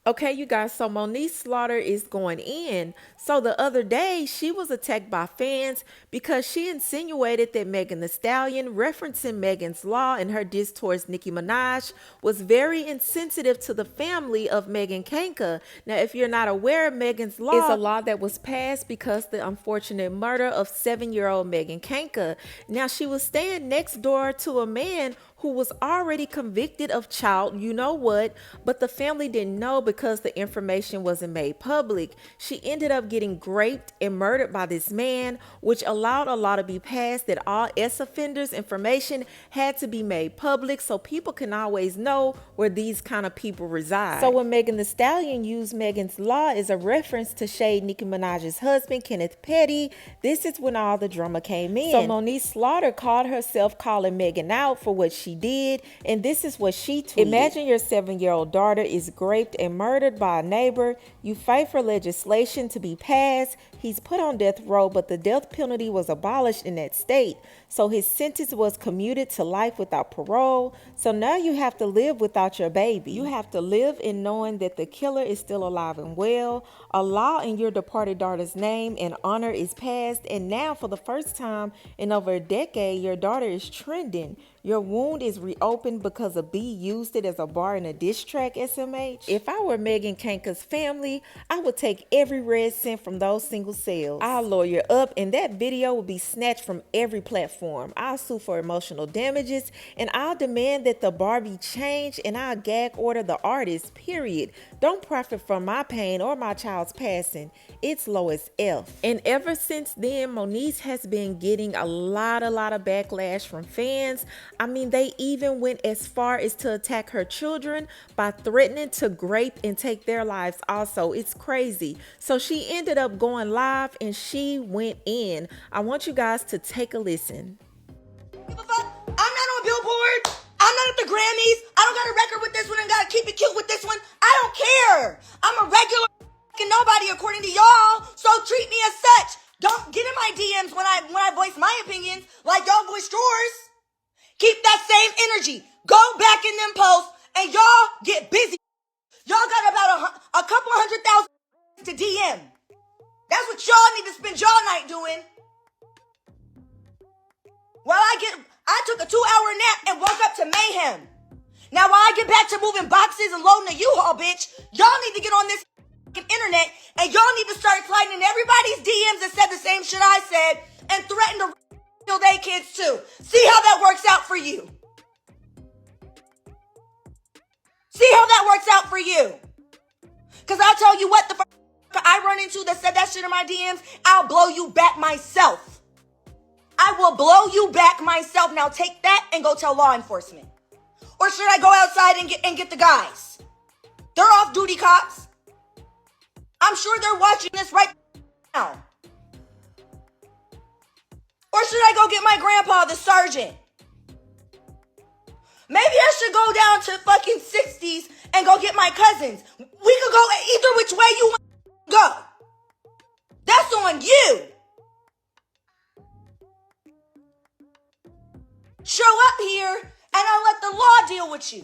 Okay, you guys, so Moniece Slaughter is going in. So the other day, she was attacked by fans because she insinuated that Megan Thee Stallion, referencing Megan's Law and her diss towards Nicki Minaj, was very insensitive to the family of Megan Kanka. Now, if you're not aware, Megan's Law is a law that was passed because the unfortunate murder of 7-year-old Megan Kanka. Now, she was staying next door to a man who was already convicted of child you know what, but the family didn't know because the information wasn't made public. She ended up getting raped and murdered by this man, which allowed a law to be passed that all offenders' information had to be made public so people can always know where these kind of people reside. So when Megan Thee Stallion used Megan's Law as a reference to shade Nicki Minaj's husband, Kenneth Petty, this is when all the drama came in. So Moniece Slaughter called herself calling Megan out for what she did, and this is what she tweeted. Imagine your 7-year-old daughter is raped and murdered by a neighbor. You fight for legislation to be passed. He's put on death row, but the death penalty was abolished in that state. So his sentence was commuted to life without parole. So now you have to live without your baby. You have to live in knowing that the killer is still alive and well. A law in your departed daughter's name and honor is passed. And now for the first time in over a decade, your daughter is trending. Your wound is reopened because a bee used it as a bar in a diss track, SMH. If I were Megan Kanka's family, I would take every red cent from those single sales. I'll lawyer up and that video will be snatched from every platform. I'll sue for emotional damages and I'll demand that the bar be changed and I'll gag order the artist, period. Don't profit from my pain or my child's passing. It's low as F. And ever since then, Moniece has been getting a lot of backlash from fans. I mean, they even went as far as to attack her children by threatening to gRape and take their lives also. It's crazy. So she ended up going live and she went in. I want you guys to take a listen. I'm not on Billboard. I'm not at the Grammys. I don't got a record with this one and gotta keep it cute with this one. I don't care. I'm a regular nobody according to y'all. So treat me as such. Don't get in my DMs when I voice my opinions like y'all voiced yours. Keep that same energy. Go back in them posts and y'all get busy. Y'all got about a couple of 100,000 to DM. That's what y'all need to spend y'all night doing. While I took a 2-hour nap and woke up to mayhem. Now while I get back to moving boxes and loading a U-Haul, bitch, y'all need to get on this internet and y'all need to start sliding in everybody's DMs that said the same shit I said and threaten to kill they kids too. See how that works out for you. See how that works out for you. Because I'll tell you what, the I run into that said that shit in my DMs, I'll blow you back myself. I will blow you back myself. Now take that and go tell law enforcement. Or should I go outside and get the guys? They're off-duty cops. I'm sure they're watching this right now. Or should I go get my grandpa, the sergeant? Maybe I should go down to fucking 60s and go get my cousins. We could go either which way you want to go. That's on you. Show up here and I'll let the law deal with you.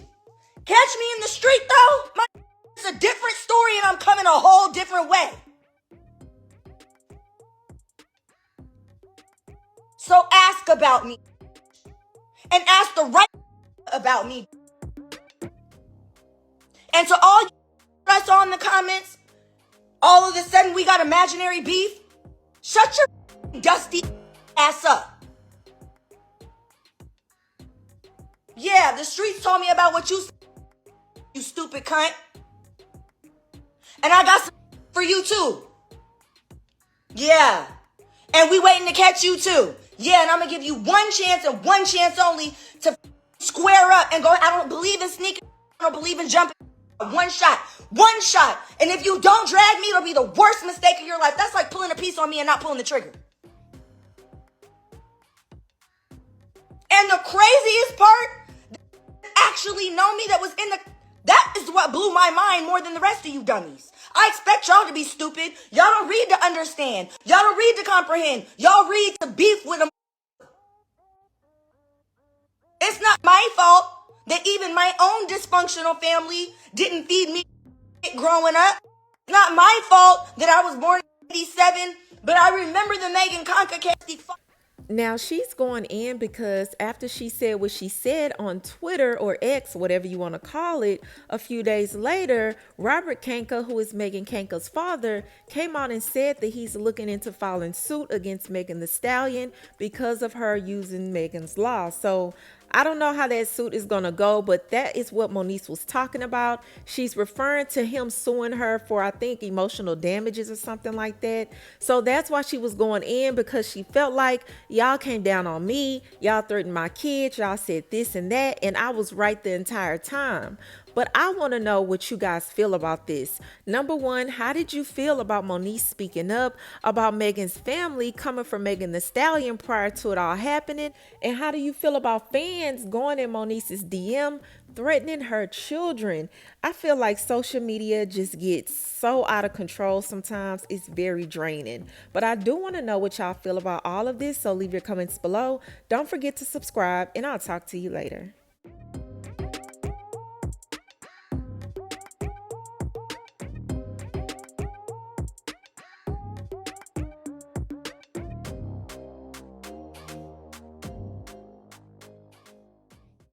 Catch me in the street though, it's a different story and I'm coming a whole different way. So ask about me. And ask the right about me. And to all you I saw in the comments, all of a sudden we got imaginary beef. Shut your dusty ass up. Yeah, the streets told me about what you stupid cunt. And I got some for you too. Yeah. And we waiting to catch you too. Yeah, and I'm going to give you one chance and one chance only to square up and go. I don't believe in sneaking. I don't believe in jumping. One shot. One shot. And if you don't drag me, it'll be the worst mistake of your life. That's like pulling a piece on me and not pulling the trigger. And the craziest part, actually know me that was in the... That is what blew my mind more than the rest of you dummies. I expect y'all to be stupid. Y'all don't read to understand. Y'all don't read to comprehend. Y'all read to beef with them. It's not my fault that even my own dysfunctional family didn't feed me shit growing up. It's not my fault that I was born in 87, but I remember the Megan Concacasty. Now she's going in because after she said what she said on Twitter or X, whatever you want to call it, a few days later, Robert Kanka, who is Megan Kanka's father, came out and said that he's looking into filing suit against Megan Thee Stallion because of her using Megan's Law. So I don't know how that suit is going to go, but that is what Moniece was talking about. She's referring to him suing her for, I think, emotional damages or something like that. So that's why she was going in, because she felt like y'all came down on me. Y'all threatened my kids. Y'all said this and that. And I was right the entire time. But I want to know what you guys feel about this. Number one, how did you feel about Moniece speaking up about Megan's family coming from Megan Thee Stallion prior to it all happening? And how do you feel about fans going in Moniece's DM threatening her children? I feel like social media just gets so out of control sometimes. It's very draining. But I do want to know what y'all feel about all of this, so leave your comments below. Don't forget to subscribe, and I'll talk to you later.